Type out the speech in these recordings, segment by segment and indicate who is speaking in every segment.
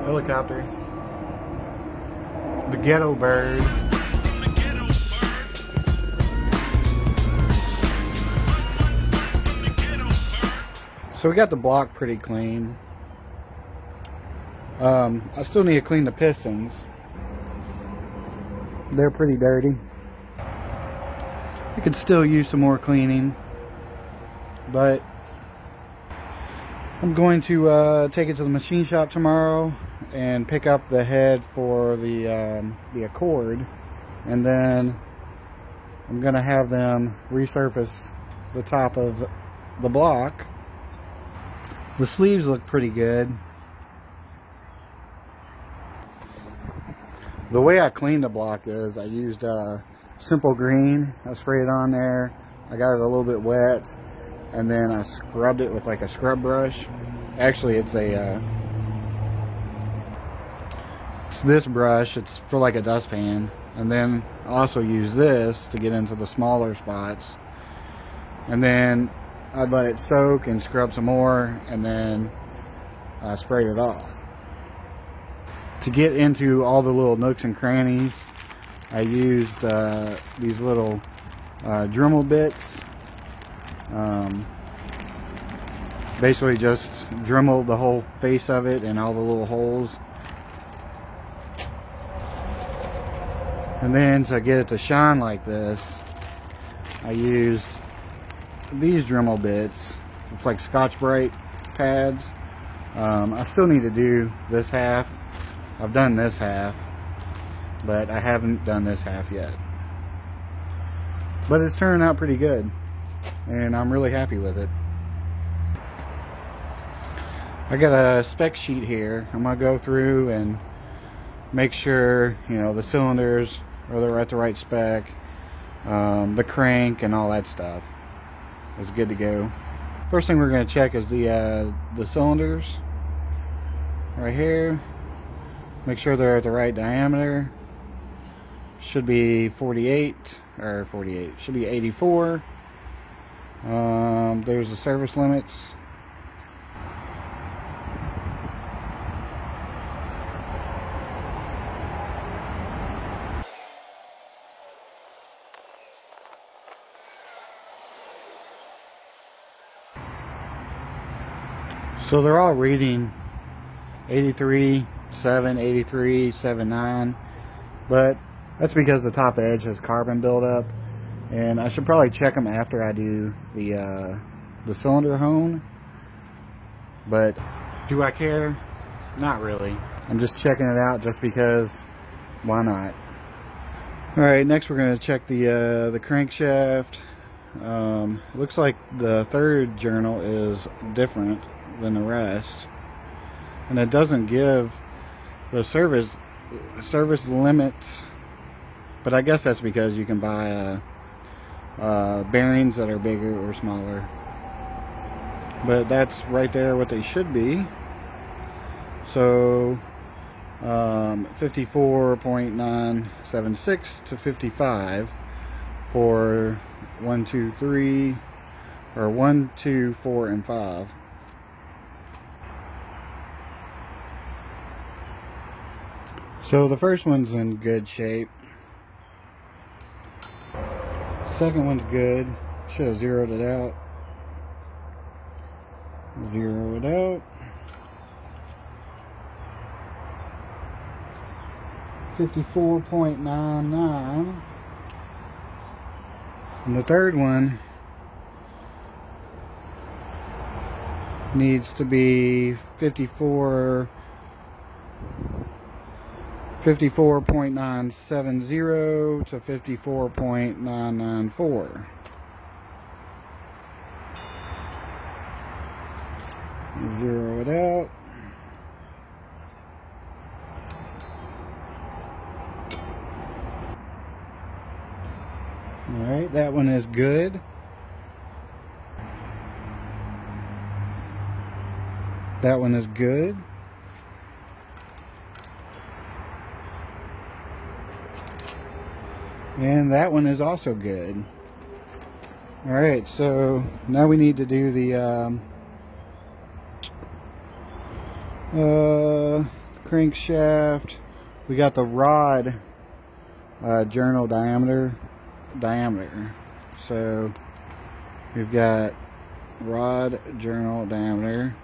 Speaker 1: Helicopter. The ghetto bird. So we got the block pretty clean. I still need to clean the pistons. They're pretty dirty. I could still use some more cleaning, but I'm going to take it to the machine shop tomorrow and pick up the head for the Accord, and then I'm gonna have them resurface the top of the block. The sleeves look pretty good. The way I cleaned the block is I used Simple Green. I sprayed it on there. I got it a little bit wet, and then I scrubbed it with like a scrub brush. Actually, it's this brush. It's for like a dustpan. And then I also use this to get into the smaller spots. And then I'd let it soak and scrub some more, and then I sprayed it off. To get into all the little nooks and crannies, I used these little Dremel bits. Basically just dremeled the whole face of it and all the little holes. And then to get it to shine like this, I used these Dremel bits. It's like Scotch-Brite pads. I still need to do this half. I've done this half, but I haven't done this half yet. But it's turning out pretty good, and I'm really happy with it. I got a spec sheet here. I'm gonna go through and make sure, you know, the cylinders are at the right spec, the crank and all that stuff is good to go. First thing we're gonna check is the cylinders right here. Make sure they're at the right diameter. Should be 48, or 48, should be 84. There's the service limits. So they're all reading 83.7, 83.79, but that's because the top edge has carbon buildup, and I should probably check them after I do the cylinder hone. But do I care? Not really. I'm just checking it out just because. Why not? All right, next we're going to check the crankshaft. Looks like the third journal is different than the rest, and it doesn't give the service limits, but I guess that's because you can buy bearings that are bigger or smaller. But that's right there what they should be. So 54.976 to 55 for 1, 2, 3, or 1, 2, 4, and 5. So the first one's in good shape. Second one's good. Should have zeroed it out. Zero it out. 54.99. And the third one needs to be 54.970 to 54.994. Zero it out. Alright, that one is good. That one is good. And that one is also good. Alright, so now we need to do the crankshaft. We got the rod journal diameter. So we've got rod journal diameter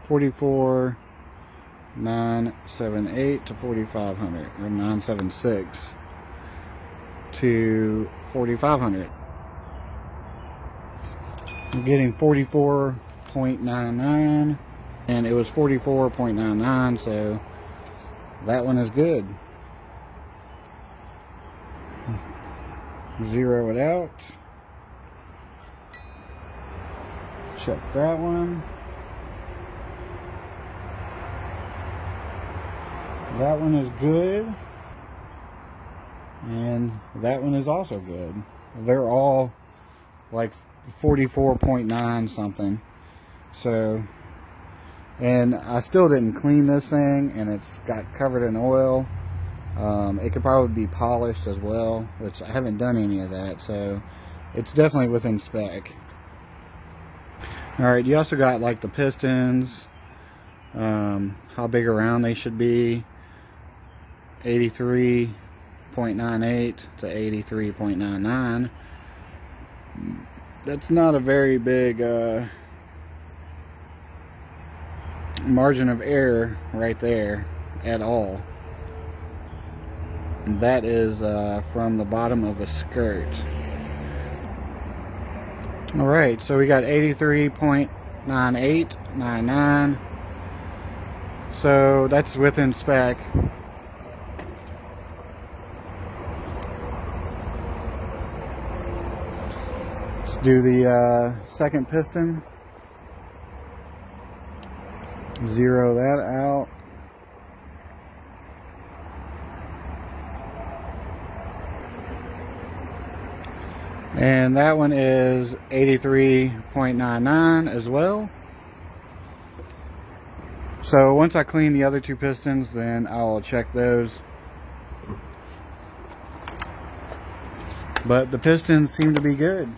Speaker 1: 44,978 to 4,500, or 976 to 4,500. I'm getting 44.99, and it was 44.99, so that one is good. Zero it out. Check that one. That one is good. And that one is also good. They're all like 44.9 something. So, and I still didn't clean this thing, and it's got covered in oil. It could probably be polished as well, which I haven't done any of that, so it's definitely within spec. Alright, you also got like the pistons, how big around they should be, 83.98 to 83.99. That's not a very big margin of error right there at all. That is from the bottom of the skirt. Alright, so we got 83.9899. So that's within spec. Let's do the second piston. Zero that out. And that one is 83.99 as well. So once I clean the other two pistons, then I'll check those. But the pistons seem to be good.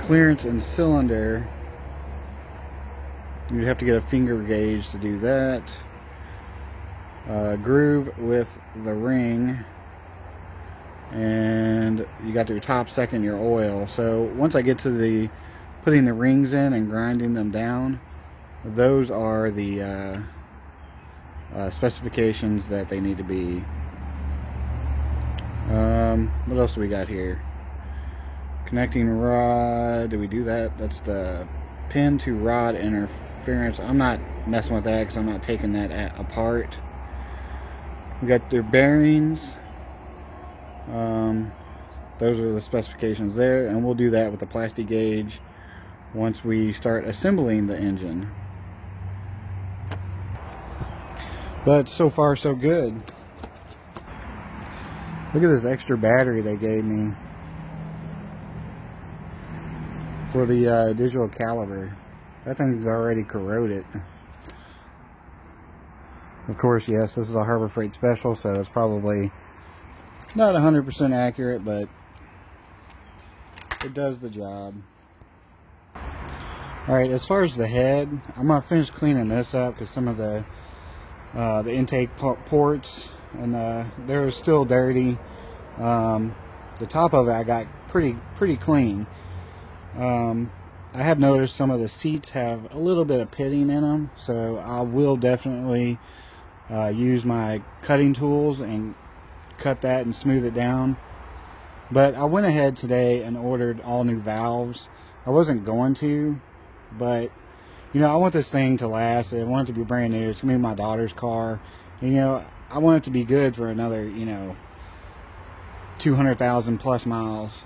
Speaker 1: Clearance and cylinder. You'd have to get a finger gauge to do that. Groove with the ring. And you got your top, second, your oil. So once I get to the putting the rings in and grinding them down, those are the specifications that they need to be. What else do we got here? Connecting rod. Do we do that? That's the pin to rod interference. I'm not messing with that because I'm not taking that apart. We got their bearings. Those are the specifications there, and we'll do that with the plastic gauge once we start assembling the engine. But so far so good. Look at this extra battery they gave me for the digital caliber. That thing's already corroded. Of course, yes, this is a Harbor Freight special, so it's probably not 100% accurate, but it does the job. Alright, as far as the head, I'm going to finish cleaning this up because some of the intake ports, and they're still dirty. The top of it I got pretty clean. I have noticed some of the seats have a little bit of pitting in them, so I will definitely use my cutting tools and cut that and smooth it down. But I went ahead today and ordered all new valves. I wasn't going to, but you know, I want this thing to last. I want it to be brand new. It's gonna be my daughter's car, and, you know, I want it to be good for another, you know, 200,000 plus miles.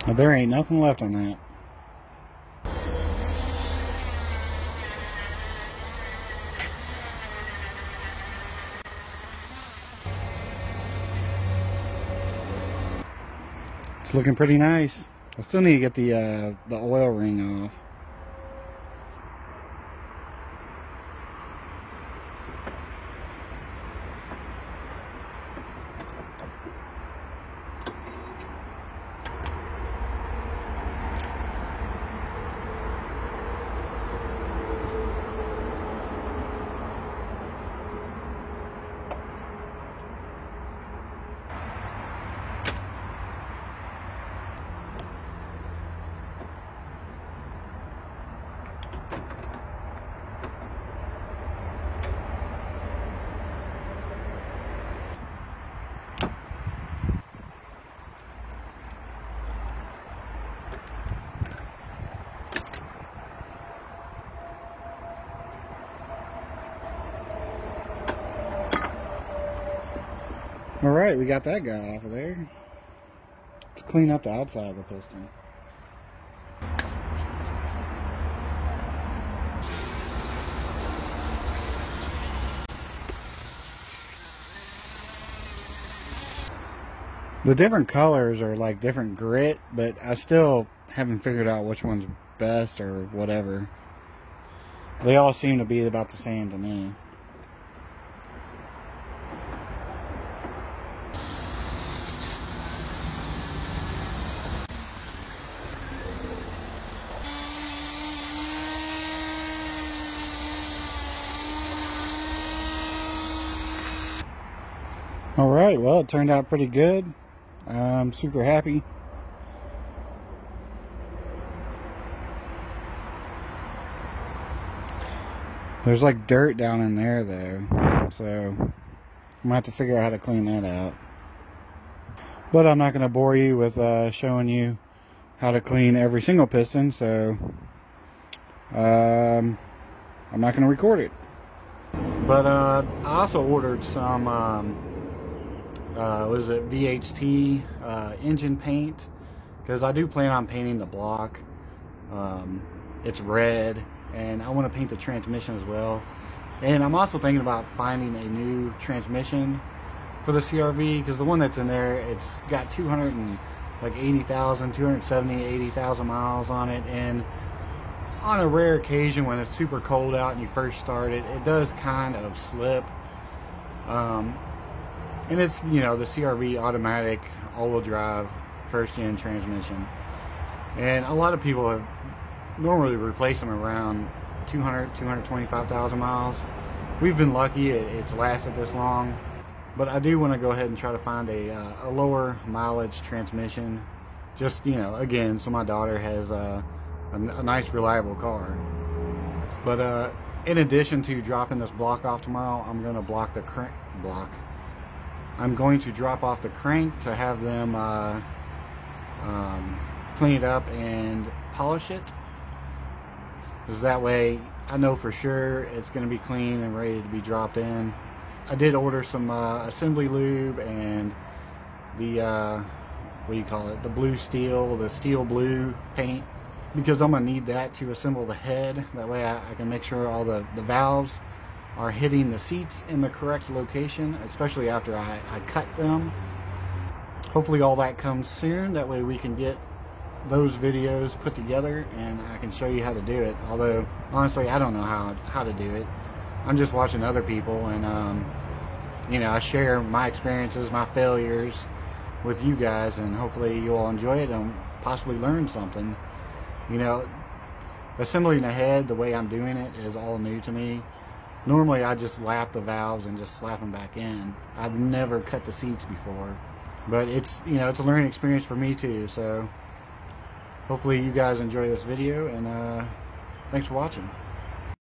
Speaker 1: There ain't nothing left on that. It's looking pretty nice. I still need to get the oil ring off. Alright, we got that guy off of there. Let's clean up the outside of the piston. The different colors are like different grit, but I still haven't figured out which one's best or whatever. They all seem to be about the same to me. Alright, well, it turned out pretty good. I'm super happy. There's like dirt down in there though, so I'm gonna have to figure out how to clean that out. But I'm not gonna bore you with showing you how to clean every single piston, so I'm not gonna record it. But I also ordered some what is it, VHT engine paint, because I do plan on painting the block. It's red, and I want to paint the transmission as well. And I'm also thinking about finding a new transmission for the CR-V, because the one that's in there, it's got 280,000, 270, 80,000 miles on it, and on a rare occasion when it's super cold out and you first start it, it does kind of slip. And it's, you know, the CR-V automatic all-wheel drive first-gen transmission. And a lot of people have normally replaced them around 200, 225,000 miles. We've been lucky it's lasted this long. But I do want to go ahead and try to find a lower mileage transmission. Just, you know, again, so my daughter has a nice, reliable car. But in addition to dropping this block off tomorrow, I'm going to I'm going to drop off the crank to have them clean it up and polish it. Because that way I know for sure it's going to be clean and ready to be dropped in. I did order some assembly lube and the, what do you call it, the blue steel, the steel blue paint, because I'm going to need that to assemble the head. That way I can make sure all the valves are hitting the seats in the correct location, especially after I cut them. Hopefully all that comes soon. That way we can get those videos put together and I can show you how to do it. Although, honestly, I don't know how to do it. I'm just watching other people, and you know, I share my experiences, my failures with you guys, and hopefully you'll enjoy it and possibly learn something. You know, assembling a head the way I'm doing it is all new to me. Normally I just lap the valves and just slap them back in. I've never cut the seats before, but it's, you know, it's a learning experience for me too. So hopefully you guys enjoy this video, and thanks for watching.